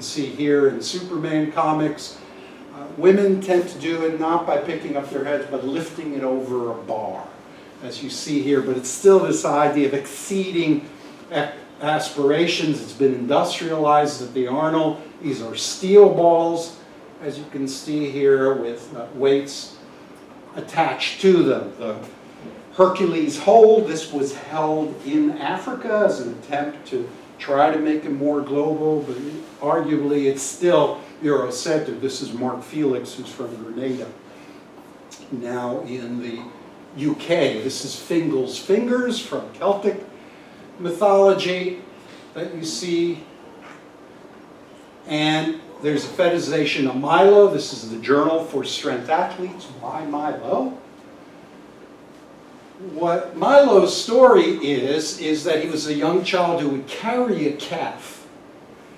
See here in Superman comics, women tend to do it not by picking up their heads, but lifting it over a bar, as you see here. But it's still this idea of exceeding aspirations. It's been industrialized at the Arnold. These are steel balls, as you can see here, with weights attached to them. The Hercules hold, this was held in Africa as an attempt to try to make it more global, but arguably it's still Eurocentric. This is Mark Felix, who's from Grenada. Now in the UK, this is Fingal's Fingers from Celtic mythology that you see. And there's a fetishization of Milo. This is the Journal for Strength Athletes. Why Milo? What Milo's story is that he was a young child who would carry a calf,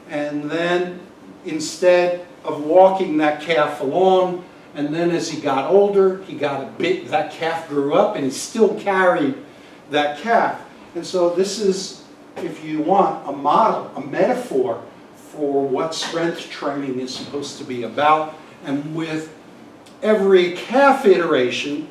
and then instead of walking that calf along, and then as he got older, he got a bit, that calf grew up and he still carried that calf. And so this is, if you want, a model, a metaphor for what strength training is supposed to be about. And with every calf iteration,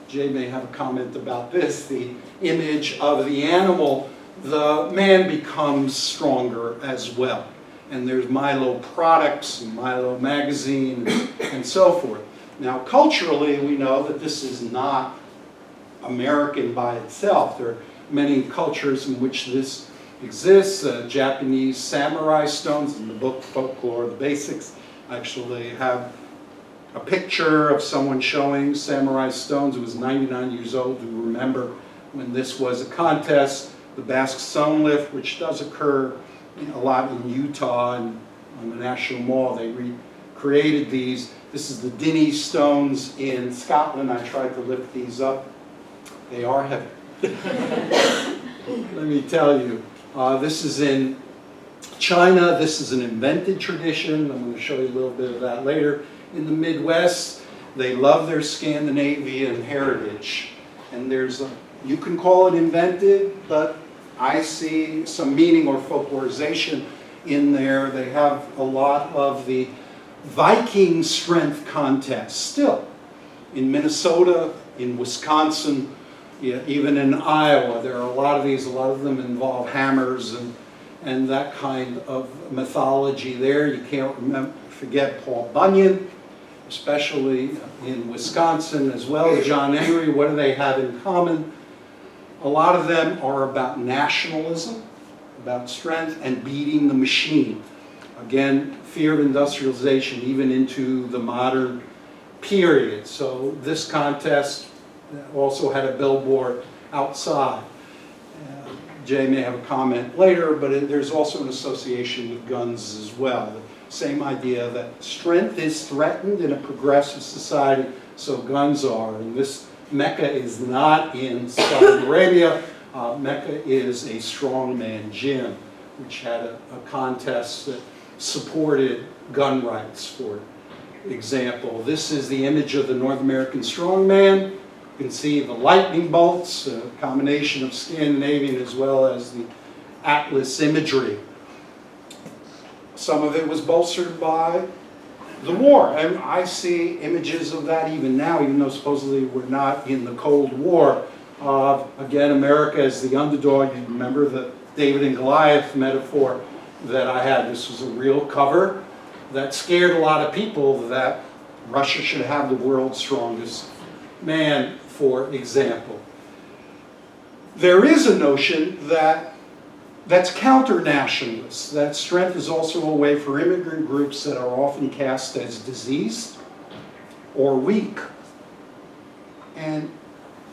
Jay may have a comment about this, the image of the animal, the man becomes stronger as well. And there's Milo products and Milo magazine and so forth. Now culturally we know that this is not American by itself. There are many cultures in which this exists. Japanese samurai stones in the book Folklore, the Basics, actually have a picture of someone showing samurai stones who was 99 years old, who remember when this was a contest. The Basque Stone Lift, which does occur a lot in Utah and on the National Mall, they recreated these. This is the Dinnie stones in Scotland. I tried to lift these up. They are heavy. Let me tell you. This is in China. This is an invented tradition. I'm going to show you a little bit of that later. In the Midwest, they love their Scandinavian heritage. And there's you can call it invented, but I see some meaning or folklorization in there. They have a lot of the Viking strength contests still. In Minnesota, in Wisconsin, even in Iowa, there are a lot of these. A lot of them involve hammers and that kind of mythology there. You can't forget Paul Bunyan, especially in Wisconsin, as well as John Henry. What do they have in common? A lot of them are about nationalism, about strength, and beating the machine. Again, fear of industrialization even into the modern period. So this contest also had a billboard outside. Jay may have a comment later, but there's also an association with guns as well. The same idea that strength is threatened in a progressive society, so guns are. And this Mecca is not in Saudi Arabia. Mecca is a strongman gym, which had a contest that supported gun rights, for example. This is the image of the North American strongman. You can see the lightning bolts, a combination of Scandinavian as well as the Atlas imagery. Some of it was bolstered by the war, and I see images of that even now, even though supposedly we're not in the Cold War. Again, America as the underdog. You remember the David and Goliath metaphor that I had. This was a real cover that scared a lot of people that Russia should have the world's strongest man, for example. There is a notion that's counter-nationalist, that strength is also a way for immigrant groups that are often cast as diseased or weak and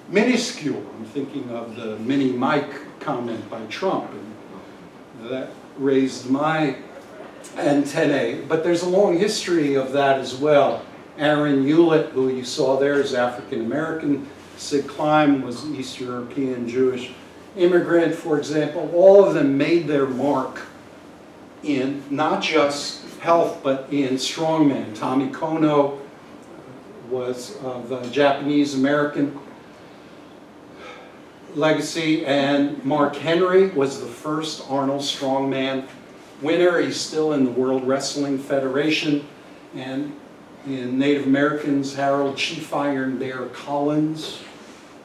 minuscule. I'm thinking of the mini Mike comment by Trump, and that raised my antennae. But there's a long history of that as well. Aaron Hewlett, who you saw there, is African-American. Sid Klein was an East European Jewish immigrant, for example. All of them made their mark in not just health, but in strongman. Tommy Kono was of Japanese-American legacy, and Mark Henry was the first Arnold strongman winner. He's still in the World Wrestling Federation. And in Native Americans, Harold Chief Iron Bear Collins,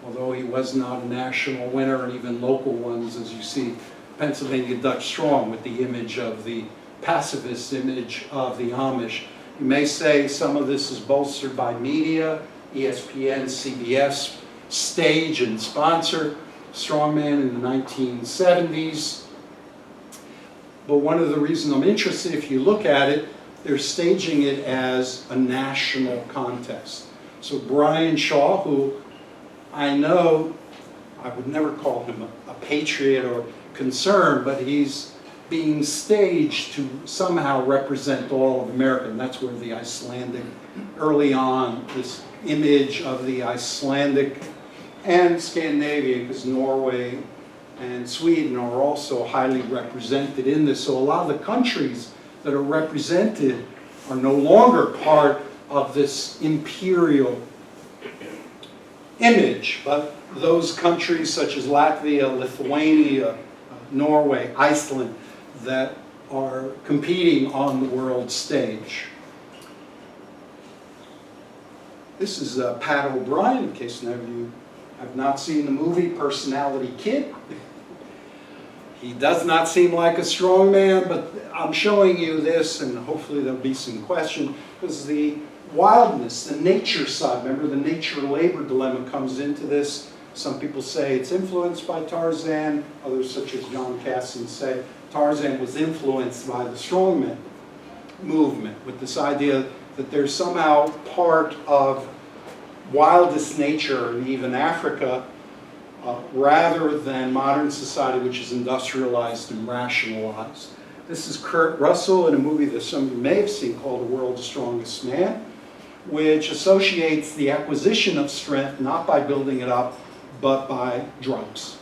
although he was not a national winner, and even local ones, as you see, Pennsylvania Dutch Strong with the image of the pacifist image of the Amish. You may say some of this is bolstered by media, ESPN, CBS, stage and sponsor Strongman in the 1970s. But one of the reasons I'm interested, if you look at it, they're staging it as a national contest. So Brian Shaw, who I know, I would never call him a patriot or concerned, but he's being staged to somehow represent all of America. And that's where the Icelandic, early on, this image of the Icelandic and Scandinavia, because Norway and Sweden are also highly represented in this. So a lot of the countries that are represented are no longer part of this imperial image, but those countries such as Latvia, Lithuania, Norway, Iceland, that are competing on the world stage. This is Pat O'Brien, in case none of you have not seen the movie Personality Kid. He does not seem like a strong man, but I'm showing you this, and hopefully there'll be some question, because the wildness, the nature side, remember the nature-labor dilemma comes into this. Some people say it's influenced by Tarzan, others such as John Casson say Tarzan was influenced by the strongman movement, with this idea that they're somehow part of wildest nature, and even Africa, rather than modern society, which is industrialized and rationalized. This is Kurt Russell in a movie that some of you may have seen called The World's Strongest Man, which associates the acquisition of strength not by building it up, but by drugs.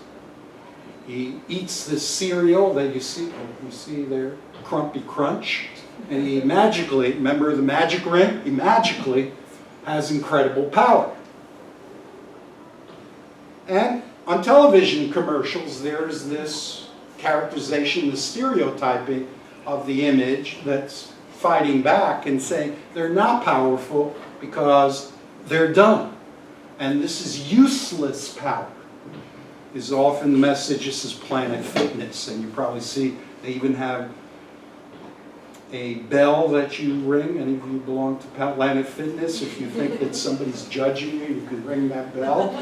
He eats this cereal that you see there, Crumpy Crunch, and he magically, remember the magic ring? He magically has incredible power. And on television commercials, there's this characterization, the stereotyping of the image that's fighting back and saying they're not powerful because they're dumb. And this is useless power, is often the message. This is Planet Fitness, and you probably see they even have a bell that you ring. Any of you belong to Planet Fitness? If you think that somebody's judging you, you can ring that bell.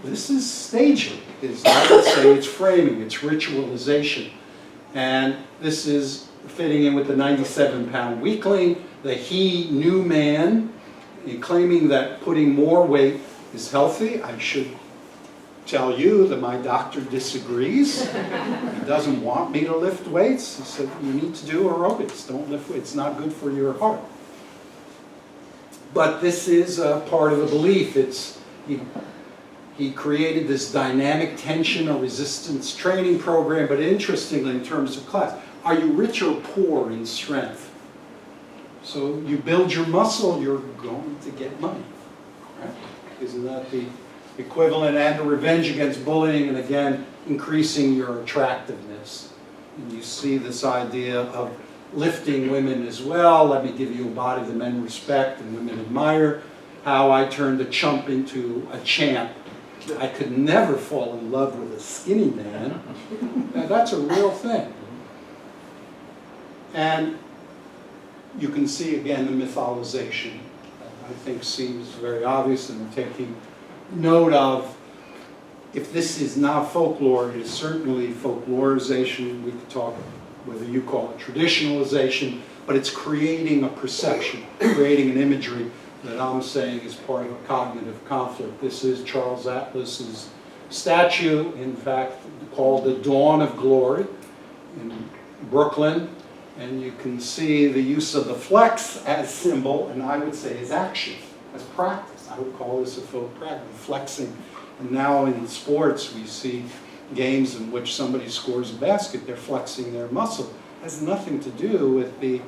This is staging. I would say it's framing, it's ritualization. And this is fitting in with the 97-pound weakling, the he-new man, claiming that putting more weight is healthy. I should tell you that my doctor disagrees. He doesn't want me to lift weights. He said, you need to do aerobics. Don't lift weights. It's not good for your heart. But this is part of the belief. He created this dynamic tension or resistance training program, but interestingly, in terms of class, are you rich or poor in strength? So you build your muscle, you're going to get money. Right? Isn't that the equivalent? And the revenge against bullying, and again, increasing your attractiveness. And you see this idea of lifting women as well. Let me give you a body that men respect and women admire. How I turned a chump into a champ. I could never fall in love with a skinny man. Now, that's a real thing. And you can see again the mythologization. I think seems very obvious, and taking note of, if this is not folklore, it is certainly folklorization. We could talk whether you call it traditionalization, but it's creating a perception, creating an imagery that I'm saying is part of a cognitive conflict. This is Charles Atlas's statue, in fact, called The Dawn of Glory in Brooklyn. And you can see the use of the flex as symbol, and I would say as action, as practice. I would call this a folk practice, flexing. And now in sports, we see games in which somebody scores a basket, they're flexing their muscle. It has nothing to do with the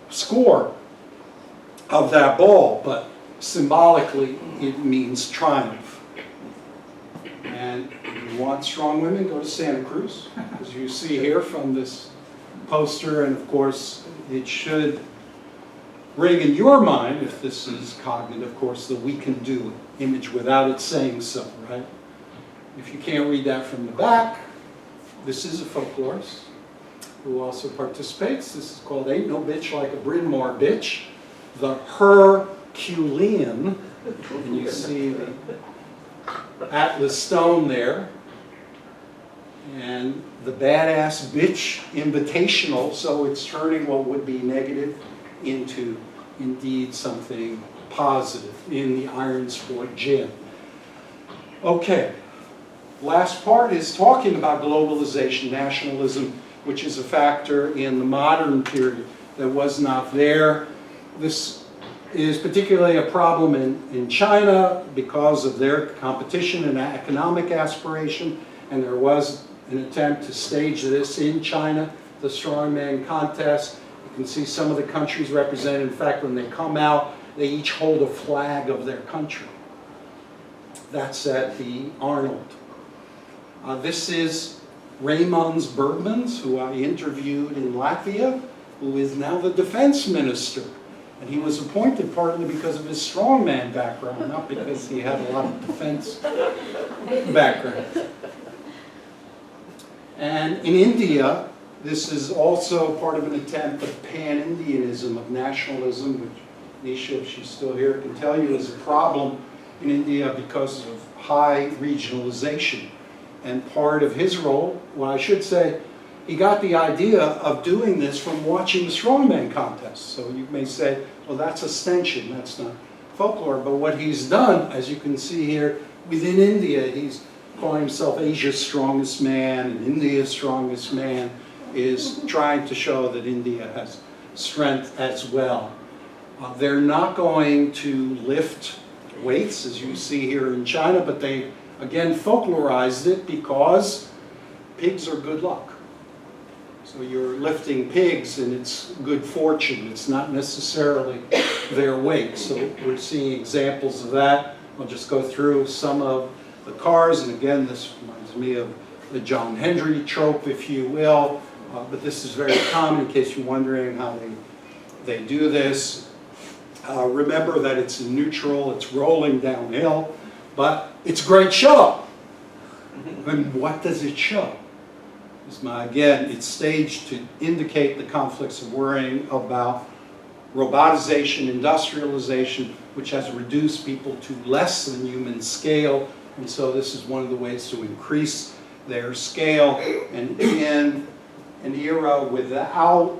score of that ball, but symbolically it means triumph. And If you want strong women, go to Santa Cruz, as you see here from this poster, and of course it should ring in your mind, if this is cognitive, of course, the "we can do" image without it saying so, right? If you can't read that from the back, this is a folklorist who also participates. This is called Ain't No Bitch Like a Bryn Mawr Bitch, the Herculean, and you see the Atlas stone there, and the Badass Bitch Invitational, so it's turning what would be negative into indeed something positive in the Iron Sport Gym. Okay, last part is talking about globalization, nationalism, which is a factor in the modern period that was not there. This is particularly a problem in China because of their competition and economic aspiration, and there was an attempt to stage this in China, the strongman contest. You can see some of the countries represented. In fact, when they come out, they each hold a flag of their country. That's at the Arnold. This is Raymond Bergmans, who I interviewed in Latvia, who is now the defense minister. And he was appointed partly because of his strongman background, not because he had a lot of defense background. And in India, this is also part of an attempt of pan-Indianism, of nationalism, which Nisha, if she's still here, can tell you is a problem in India because of high regionalization. And part of his role, well, I should say, he got the idea of doing this from watching the strongman contests. So you may say, well, that's ostension, that's not folklore. But what he's done, as you can see here, within India, he's calling himself Asia's strongest man and India's strongest man, is trying to show that India has strength as well. They're not going to lift weights, as you see here in China, but they, again, folklorized it because pigs are good luck. So you're lifting pigs and it's good fortune. It's not necessarily their weight. So we're seeing examples of that. I'll just go through some of the cars. And again, this reminds me of the John Hendry trope, if you will. But this is very common in case you're wondering how they do this. Remember that it's in neutral, it's rolling downhill, but it's a great show. And what does it show? Again, it's staged to indicate the conflicts of worrying about robotization, industrialization, which has reduced people to less than human scale. And so this is one of the ways to increase their scale. And in an era without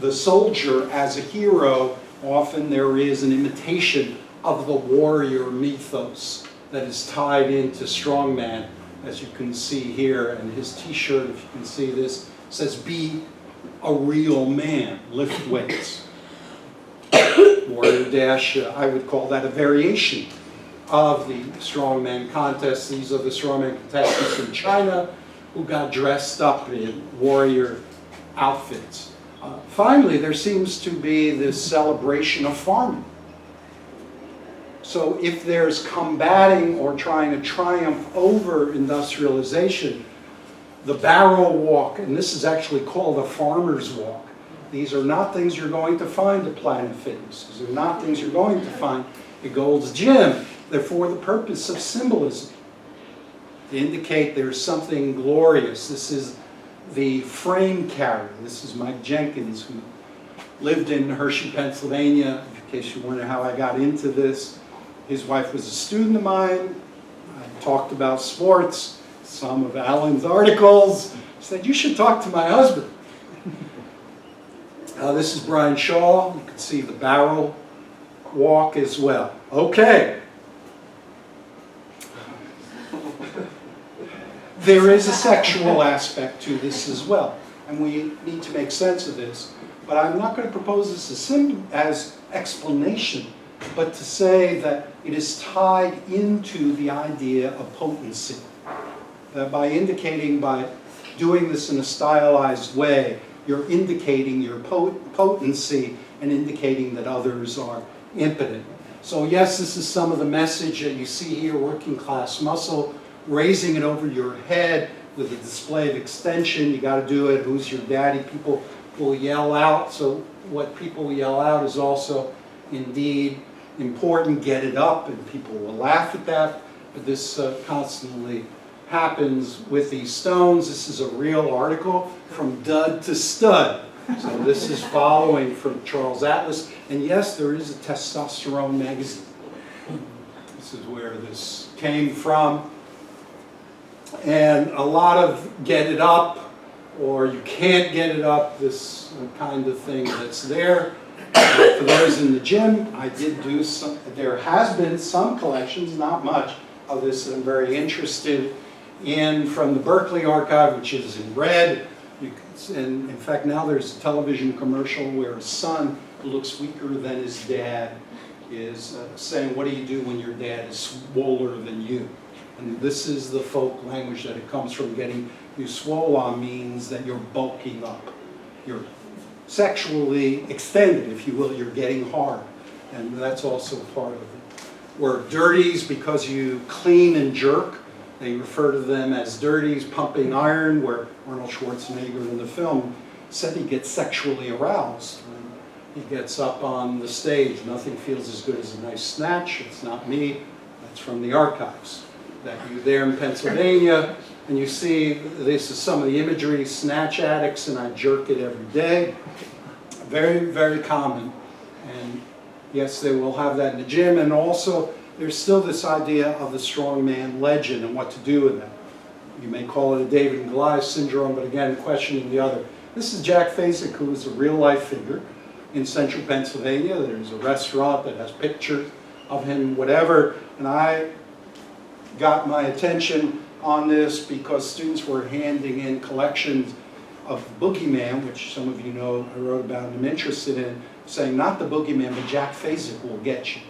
the soldier as a hero, often there is an imitation of the warrior mythos that is tied into strongman, as you can see here. And his t-shirt, if you can see this, says, "Be a real man, lift weights." Warrior Dash, I would call that a variation of the strongman contest. These are the strongman contestants in China who got dressed up in warrior outfits. Finally, there seems to be this celebration of farming. So if there's combating or trying to triumph over industrialization, the barrel walk, and this is actually called a farmer's walk. These are not things you're going to find at Planet Fitness. These are not things you're going to find at Gold's Gym. They're for the purpose of symbolism, to indicate there's something glorious. This is the frame carrier. This is Mike Jenkins, who lived in Hershey, Pennsylvania. In case you wonder how I got into this, his wife was a student of mine. I talked about sports, some of Alan's articles. He said, "You should talk to my husband." This is Brian Shaw. You can see the barrel walk as well. Okay. There is a sexual aspect to this as well, and we need to make sense of this. But I'm not going to propose this as explanation, but to say that it is tied into the idea of potency. That by doing this in a stylized way, you're indicating your potency and indicating that others are impotent. So yes, this is some of the message that you see here, working class muscle, raising it over your head with a display of extension. You got to do it. Who's your daddy? People will yell out. So what people yell out is also indeed important. Get it up, and people will laugh at that. But this constantly happens with these stones. This is a real article, From Dud to Stud. So this is following from Charles Atlas. And yes, there is a testosterone magazine. This is where this came from. And a lot of get it up, or you can't get it up, this kind of thing that's there. For those in the gym, I did do some, there has been some collections, not much, of this that I'm very interested in from the Berkeley Archive, which is in red. And in fact, now there's a television commercial where a son who looks weaker than his dad is saying, what do you do when your dad is swoller than you? And this is the folk language that it comes from. Getting you swole on means that you're bulking up. You're sexually extended, if you will. You're getting hard. And that's also part of it. Word dirties, because you clean and jerk. They refer to them as dirties, pumping iron, where Arnold Schwarzenegger in the film said he gets sexually aroused when he gets up on the stage. Nothing feels as good as a nice snatch. It's not me. That's from the archives. That you there in Pennsylvania, and you see this is some of the imagery, snatch addicts, and I jerk it every day. Very, very common. And yes, they will have that in the gym. And also, there's still this idea of the strongman legend and what to do with that. You may call it a David and Goliath syndrome, but again, questioning the other. This is Jack Fasick, who is a real-life figure in central Pennsylvania. There's a restaurant that has pictures of him, whatever. And I got my attention on this because students were handing in collections of Boogeyman, which some of you know I wrote about and I'm interested in, saying not the Boogeyman, but Jack Fasick will get you.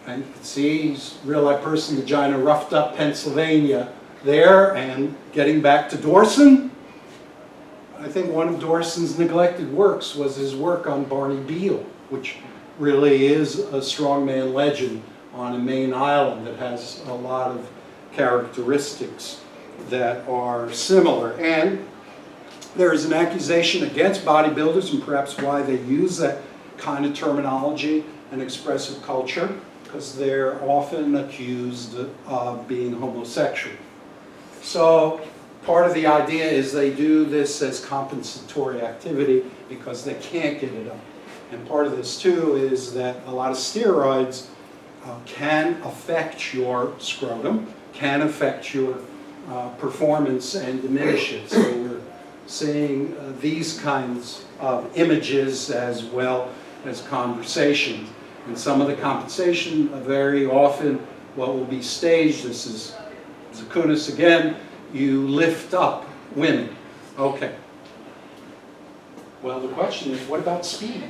And you can see he's a real-life person, vagina, roughed up Pennsylvania there, and getting back to Dorson. I think one of Dorson's neglected works was his work on Barney Beale, which really is a strongman legend on a Maine island that has a lot of characteristics that are similar. And there is an accusation against bodybuilders, and perhaps why they use that kind of terminology and expressive culture, because they're often accused of being homosexual. So part of the idea is they do this as compensatory activity because they can't get it up. And part of this too is that a lot of steroids can affect your scrotum, can affect your performance and diminish it. So we're seeing these kinds of images as well as conversations. And some of the compensation, very often what will be staged, this is Zakunis again, you lift up women. Okay. Well, the question is, what about speed?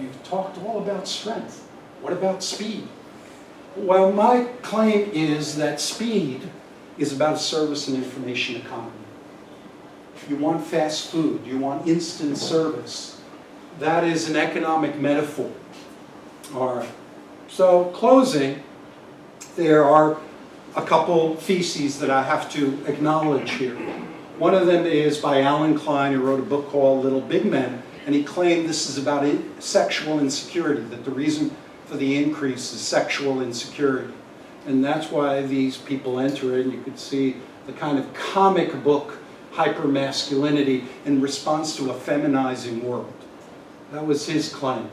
You've talked all about strength. What about speed? Well, my claim is that speed is about a service and information economy. You want fast food, you want instant service. That is an economic metaphor. All right. So, closing, there are a couple theses that I have to acknowledge here. One of them is by Alan Klein, who wrote a book called Little Big Men, and he claimed this is about sexual insecurity, that the reason for the increase is sexual insecurity. And that's why these people enter it. You could see the kind of comic book hypermasculinity in response to a feminizing world. That was his claim.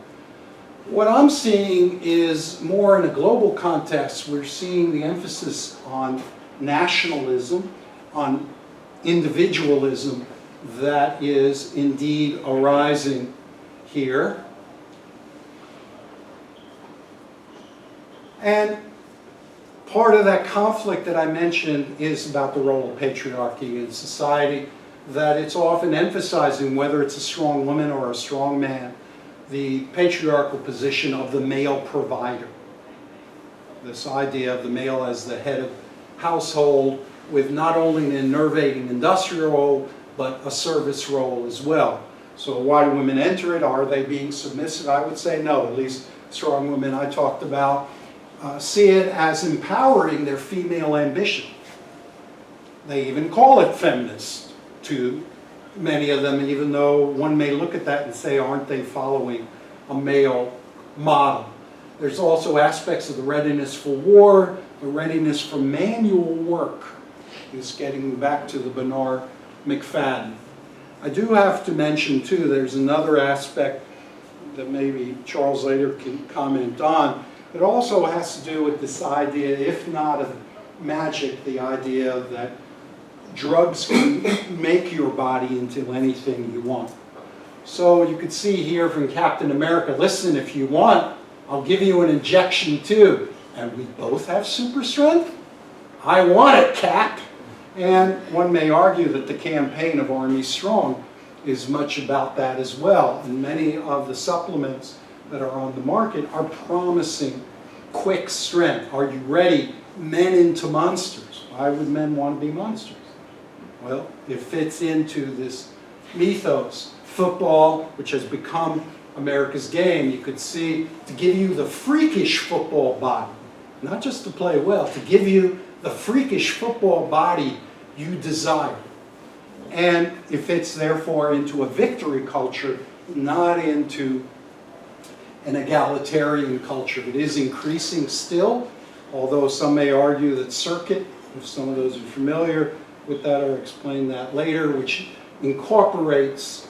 What I'm seeing is more in a global context. We're seeing the emphasis on nationalism, on individualism that is indeed arising here. And part of that conflict that I mentioned is about the role of patriarchy in society, that it's often emphasizing, whether it's a strong woman or a strong man, the patriarchal position of the male provider. This idea of the male as the head of household with not only an enervating industrial role, but a service role as well. So why do women enter it? Are they being submissive? I would say no. At least strong women I talked about see it as empowering their female ambition. They even call it feminist to many of them, even though one may look at that and say, aren't they following a male model? There's also aspects of the readiness for war, the readiness for manual work. It's getting back to the Bernard McFadden. I do have to mention too, there's another aspect that maybe Charles later can comment on. It also has to do with this idea, if not of magic, the idea that drugs can make your body into anything you want. So you could see here from Captain America, listen, if you want, I'll give you an injection too. And we both have super strength? I want it, Cap. And one may argue that the campaign of Army Strong is much about that as well. And many of the supplements that are on the market are promising quick strength. Are you ready? Men into monsters. Why would men want to be monsters? Well, it fits into this mythos. Football, which has become America's game, you could see, to give you the freakish football body. Not just to play well, to give you the freakish football body you desire. And it fits, therefore, into a victory culture, not into an egalitarian culture. It is increasing still, although some may argue that circuit, if some of those are familiar with that, I'll explain that later, which incorporates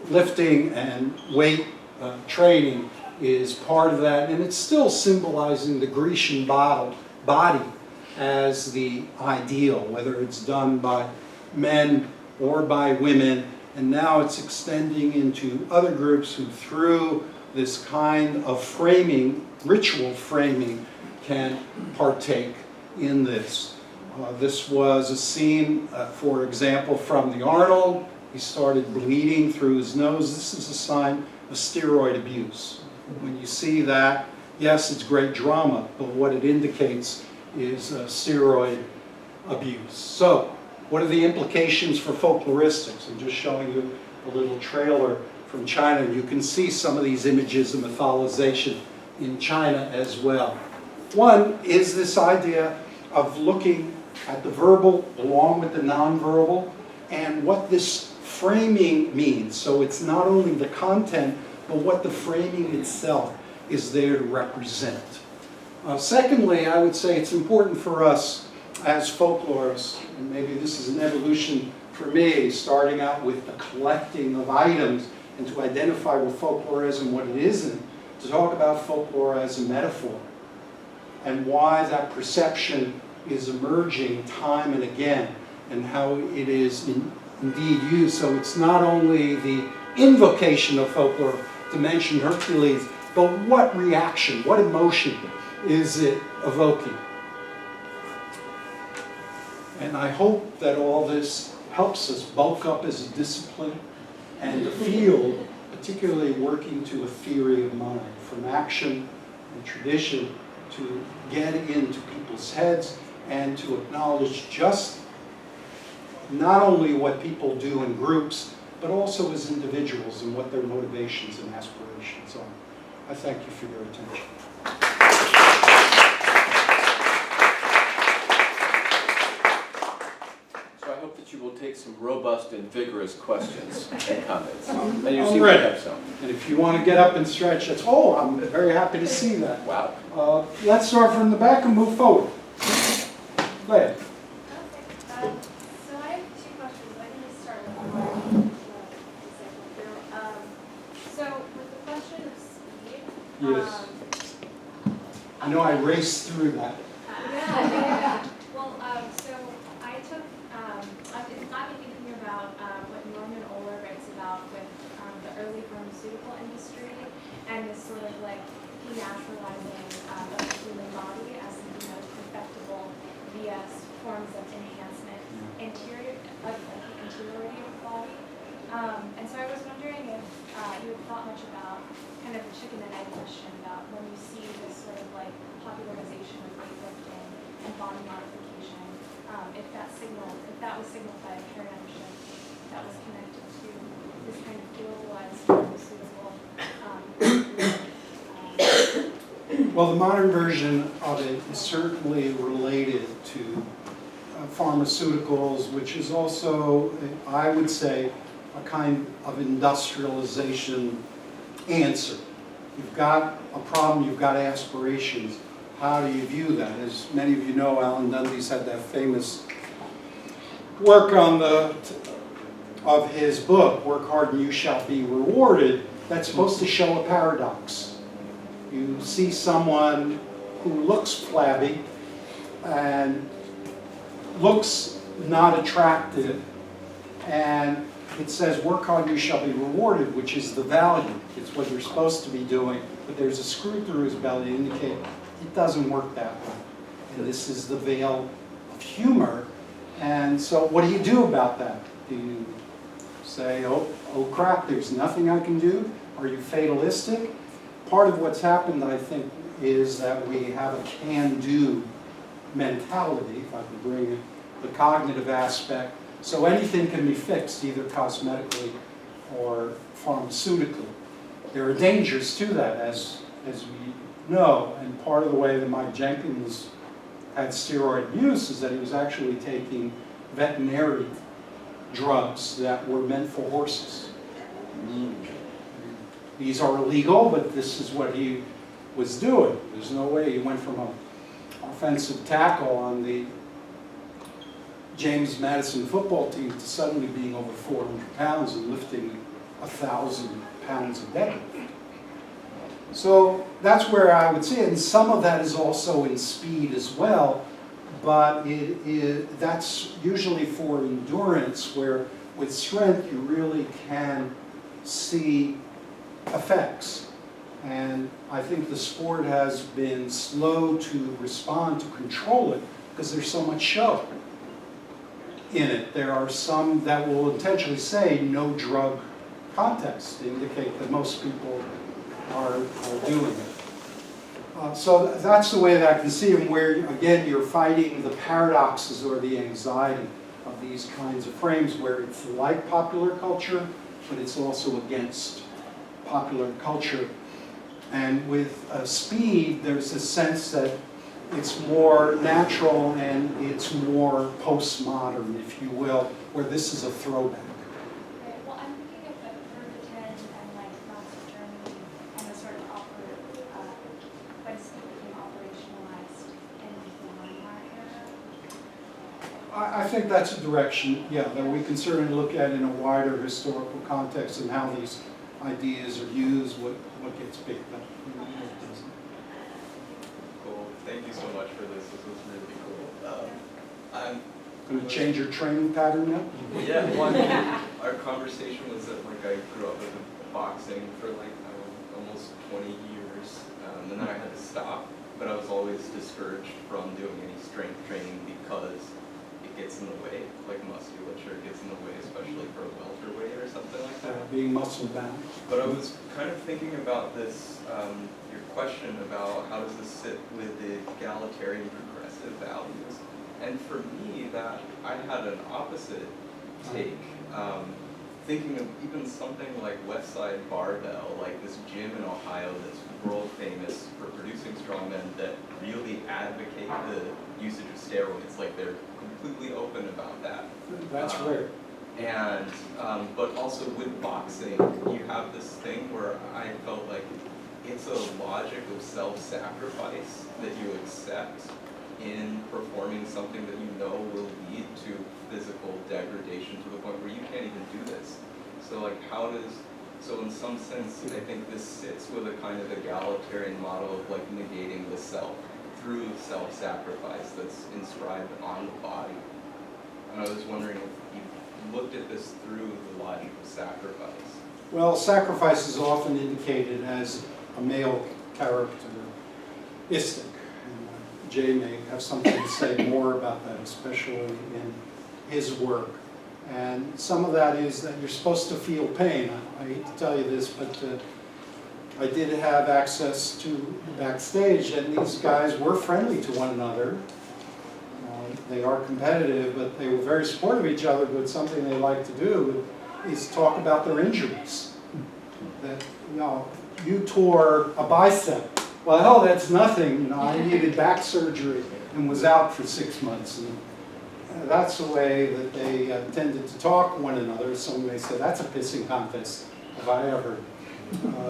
lifting and weight training is part of that, and it's still symbolizing the Grecian body as the ideal, whether it's done by men or by women, and now it's extending into other groups who, through this kind of framing, ritual framing, can partake in this. This was a scene, for example, from the Arnold. He started bleeding through his nose. This is a sign of steroid abuse. When you see that, yes, it's great drama, but what it indicates is steroid abuse. So, what are the implications for folkloristics? I'm just showing you a little trailer from China. You can see some of these images of mythologization in China as well. One is this idea of looking at the verbal along with the nonverbal and what this framing means. So it's not only the content, but what the framing itself is there to represent. Secondly, I would say it's important for us as folklorists, and maybe this is an evolution for me, starting out with the collecting of items and to identify what folklore is and what it isn't, to talk about folklore as a metaphor and why that perception is emerging time and again and how it is indeed used. So it's not only the invocation of folklore to mention Hercules, but what reaction, what emotion is it evoking? And I hope that all this helps us bulk up as a discipline and a field, particularly working to a theory of mind, from action and tradition to get into people's heads and to acknowledge just not only what people do in groups, but also as individuals and what their motivations and aspirations are. I thank you for your attention. So I hope that you will take some robust and vigorous questions and comments. And you I'm seem ready. to have some. And if you want to get up and stretch, that's, oh, I'm very happy to see that. Wow. Let's start from the back and move forward. Go ahead. Okay. So I have two questions. I can just start with one. So with the question of speed. Yes. I know I raced through that. Yeah. Well, so I took, it got me thinking about what Norman Ohler writes about with the early pharmaceutical industry and this sort of like denaturalizing of the human body as something that was perfectible via forms of enhancement, interiority of the body. And so I was wondering if you had thought much about kind of the chicken and egg question about when you see this sort of like popularization of weightlifting and body modification, if that was signaled by a paradigm shift that was connected to this kind of globalized pharmaceutical Well, the modern version of it is certainly related to pharmaceuticals, which is also, I would say, a kind of industrialization answer. You've got a problem, you've got aspirations. How do you view that? As many of you know, Alan Dundes had that famous work on of his book, Work Hard and You Shall Be Rewarded, that's supposed to show a paradox. You see someone who looks flabby and looks not attractive, and it says, work hard, you shall be rewarded, which is the value. It's what you're supposed to be doing, but there's a screw through his belly to indicate it doesn't work that way. And this is the veil of humor. And so what do you do about that? Do you say, oh crap, there's nothing I can do? Are you fatalistic? Part of what's happened, I think, is that we have a can-do mentality, if I can bring in the cognitive aspect. So anything can be fixed, either cosmetically or pharmaceutically. There are dangers to that, as we know. And part of the way that Mike Jenkins had steroid use is that he was actually taking veterinary drugs that were meant for horses. These are illegal, but this is what he was doing. There's no way he went from an offensive tackle on the James Madison football team to suddenly being over 400 pounds and lifting 1,000 pounds a day. So that's where I would see it, and some of that is also in speed as well, but that's usually for endurance, where with strength you really can see effects. And I think the sport has been slow to respond to control it because there's so much show in it. There are some that will intentionally say no drug contest to indicate that most people are doing it. So that's the way that I can see them, where again you're fighting the paradoxes or the anxiety of these kinds of frames, where it's like popular culture, but it's also against popular culture. And with speed, there's a sense that it's more natural and it's more postmodern, if you will, where this is a throwback. Okay, well, I'm thinking of the Purgaton and like Nazi Germany and the sort of when it became operationalized in the Weimar era. I think that's a direction, yeah, that we can certainly look at in a wider historical context and how these ideas are used, what gets picked up. Cool. Thank you so much for this. This was really cool. I'm Going to change your training pattern now? Yeah, one, our conversation was that like I grew up with boxing for like almost 20 years, and then I had to stop, but I was always discouraged from doing any strength training because it gets in the way, like musculature gets in the way, especially for a welterweight or something like that. Being muscle bound. But I was kind of thinking about this, your question about how does this sit with the egalitarian progressive values. And for me, that I had an opposite take, thinking of even something like Westside Barbell, like this gym in Ohio that's world famous for producing strongmen that really advocate the usage of steroids, like they're completely open about that. That's rare. And, but also with boxing, you have this thing where I felt like it's a logic of self-sacrifice that you accept in performing something that you know will lead to physical degradation to the point where you can't even do this. So like so in some sense, I think this sits with a kind of egalitarian model of like negating the self through self-sacrifice that's inscribed on the body. And I was wondering if you looked at this through the logic of sacrifice. Well, sacrifice is often indicated as a male characteristic. Jay may have something to say more about that, especially in his work. And some of that is that you're supposed to feel pain. I hate to tell you this, but I did have access to backstage, and these guys were friendly to one another. They are competitive, but they were very supportive of each other, but something they like to do is talk about their injuries. That, you know, you tore a bicep well, that's nothing. You know, I needed back surgery and was out for 6 months. And that's the way that they tended to talk to one another. Some may say, that's a pissing contest, if I ever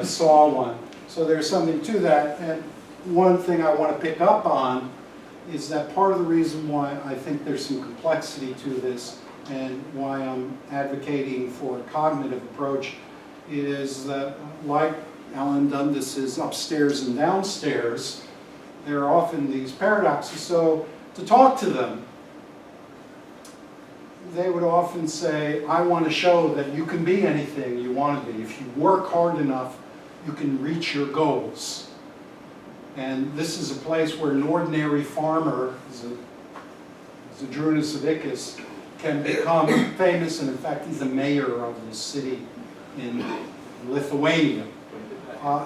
saw one. So there's something to that. And one thing I want to pick up on is that part of the reason why I think there's some complexity to this and why I'm advocating for a cognitive approach is that, like Alan Dundes's upstairs and downstairs, there are often these paradoxes. So to talk to them, they would often say, I want to show that you can be anything you want to be. If you work hard enough, you can reach your goals. And this is a place where an ordinary farmer, as a Drunas Savickas, can become famous, and in fact he's the mayor of this city in Lithuania.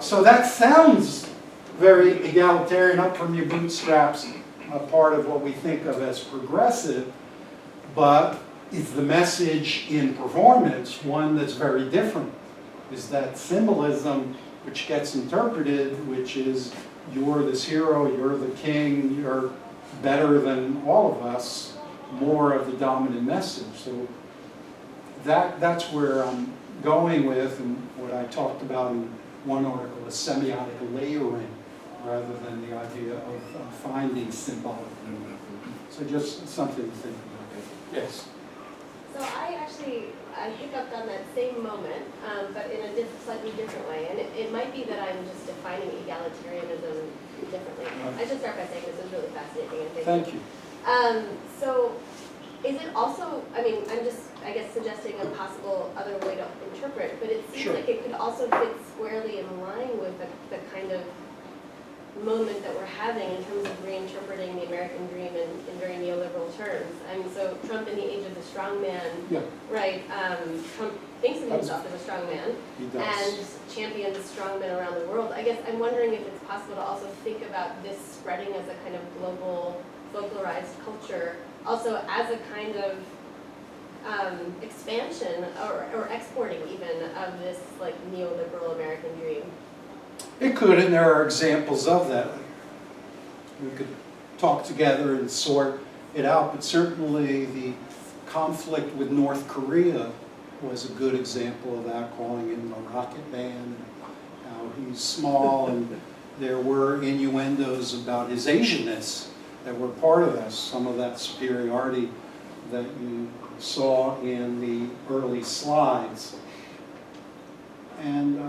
So that sounds very egalitarian, up from your bootstraps, part of what we think of as progressive, but is the message in performance one that's very different? Is that symbolism which gets interpreted, which is you're this hero, you're the king, you're better than all of us, more of the dominant message. So that's where I'm going with, and what I talked about in one article, is semiotic layering, rather than the idea of finding symbolic meaning. So just something to think about. Yes? So I hiccuped on that same moment, but in a slightly different way. And it might be that I'm just defining egalitarianism differently. I should start by saying this is really fascinating. And Thank you. So is it also, I mean, I'm just, I guess, suggesting a possible other way to interpret, but it seems Sure. like it could also fit squarely in line with the kind of moment that we're having in terms of reinterpreting the American dream in very neoliberal terms. I mean, so Trump in the age of the strongman, Yeah. right? Trump thinks of himself as a strongman He does. and champions strongmen around the world. I guess I'm wondering if it's possible to also think about this spreading as a kind of global, folklorized culture, also as a kind of expansion or exporting even of this like neoliberal American dream. It could, and there are examples of that. We could talk together and sort it out, but certainly the conflict with North Korea was a good example of that, calling him a rocket man, and how he's small, and there were innuendos about his Asianness that were part of this, some of that superiority that you saw in the early slides. And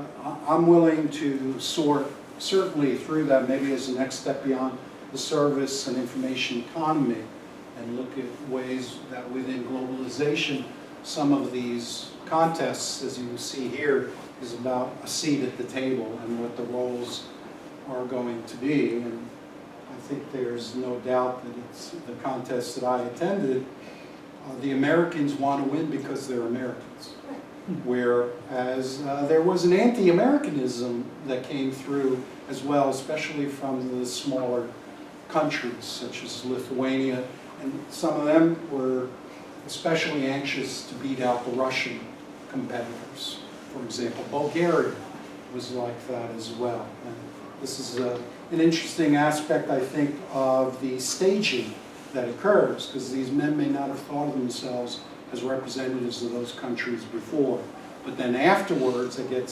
I'm willing to sort certainly through that, maybe as the next step beyond the service and information economy, and look at ways that within globalization, some of these contests, as you see here, is about a seat at the table and what the roles are going to be. And I think there's no doubt that it's the contest that I attended. The Americans want to win because they're Americans. Whereas there was an anti-Americanism that came through as well, especially from the smaller countries such as Lithuania, and some of them were especially anxious to beat out the Russian competitors. For example, Bulgaria was like that as well. And this is an interesting aspect, I think, of the staging that occurs, because these men may not have thought of themselves as representatives of those countries before. But then afterwards, it gets